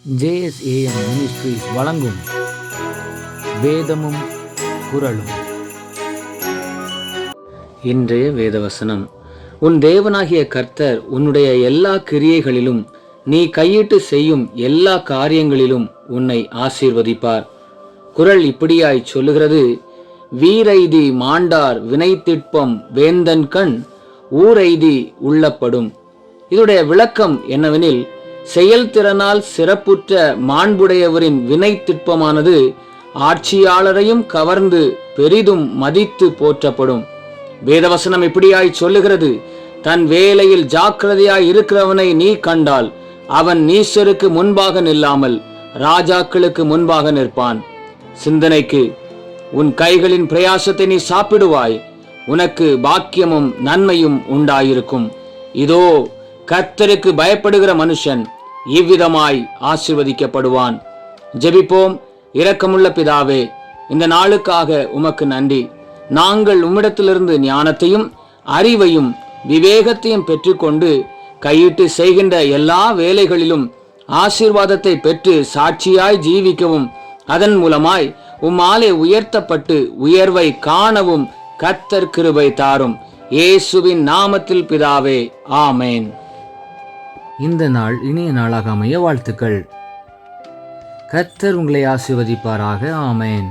JSAM ministries வழங்கும் வேதமும் குறளும். இன்றைய வேதவசனம்: உன் தேவனாகிய கர்த்தர் உன்னுடைய எல்லா கிரியைகளிலும் நீ கையிட்டு செய்யும் எல்லா காரியங்களிலும் உன்னை ஆசீர்வதிப்பார். குறள் இப்படியாய் சொல்லுகிறது: வீரெய்தி மாண்டார் வினைத்திட்பம் வேந்தன் கண் ஊரெய்தி உள்ளப்படும். இதனுடைய விளக்கம் என்னவெனில், செயல்திறனால் சிறப்புற்ற மாண்புடையவரின் வினை திட்பமானது ஆட்சியாளரையும் கவர்ந்து பெரிதும் மதித்து போற்றப்படும். வேதவசனம் இப்படியாய் சொல்லுகிறது: தன் வேலையில் ஜாக்கிரதையாய் இருக்கிறவனை நீ கண்டால் அவன் நீசருக்கு முன்பாக நில்லாமல் ராஜாக்களுக்கு முன்பாக நிற்பான். சிந்தனைக்கு: உன் கைகளின் பிரயாசத்தை நீ சாப்பிடுவாய், உனக்கு பாக்கியமும் நன்மையும் உண்டாயிருக்கும். இதோ, கர்த்தருக்கு பயப்படுகிற மனுஷன் இவ்விதமாய் ஆசீர்வதிக்கப்படுவான். ஜெபிப்போம். இரக்கமுள்ள பிதாவே, இந்த நாளுக்காக உமக்கு நன்றி. நாங்கள் உம்மிடத்திலிருந்து ஞானத்தையும் அறிவையும் விவேகத்தையும் பெற்றுக்கொண்டு கையிட்டு செய்கின்ற எல்லா வேலைகளிலும் ஆசீர்வாதத்தை பெற்று சாட்சியாய் ஜீவிக்கவும், அதன் மூலமாய் உம்மாலே உயர்த்தப்பட்டு உயர்வை காணவும் கர்த்தர் கிருபை தாரும். இயேசுவின் நாமத்தில் பிதாவே, ஆமேன். இந்த நாள் இனிய நாளாக அமைய வாழ்த்துக்கள். கர்த்தர் உங்களை ஆசீர்வதிப்பாராக. ஆமேன்.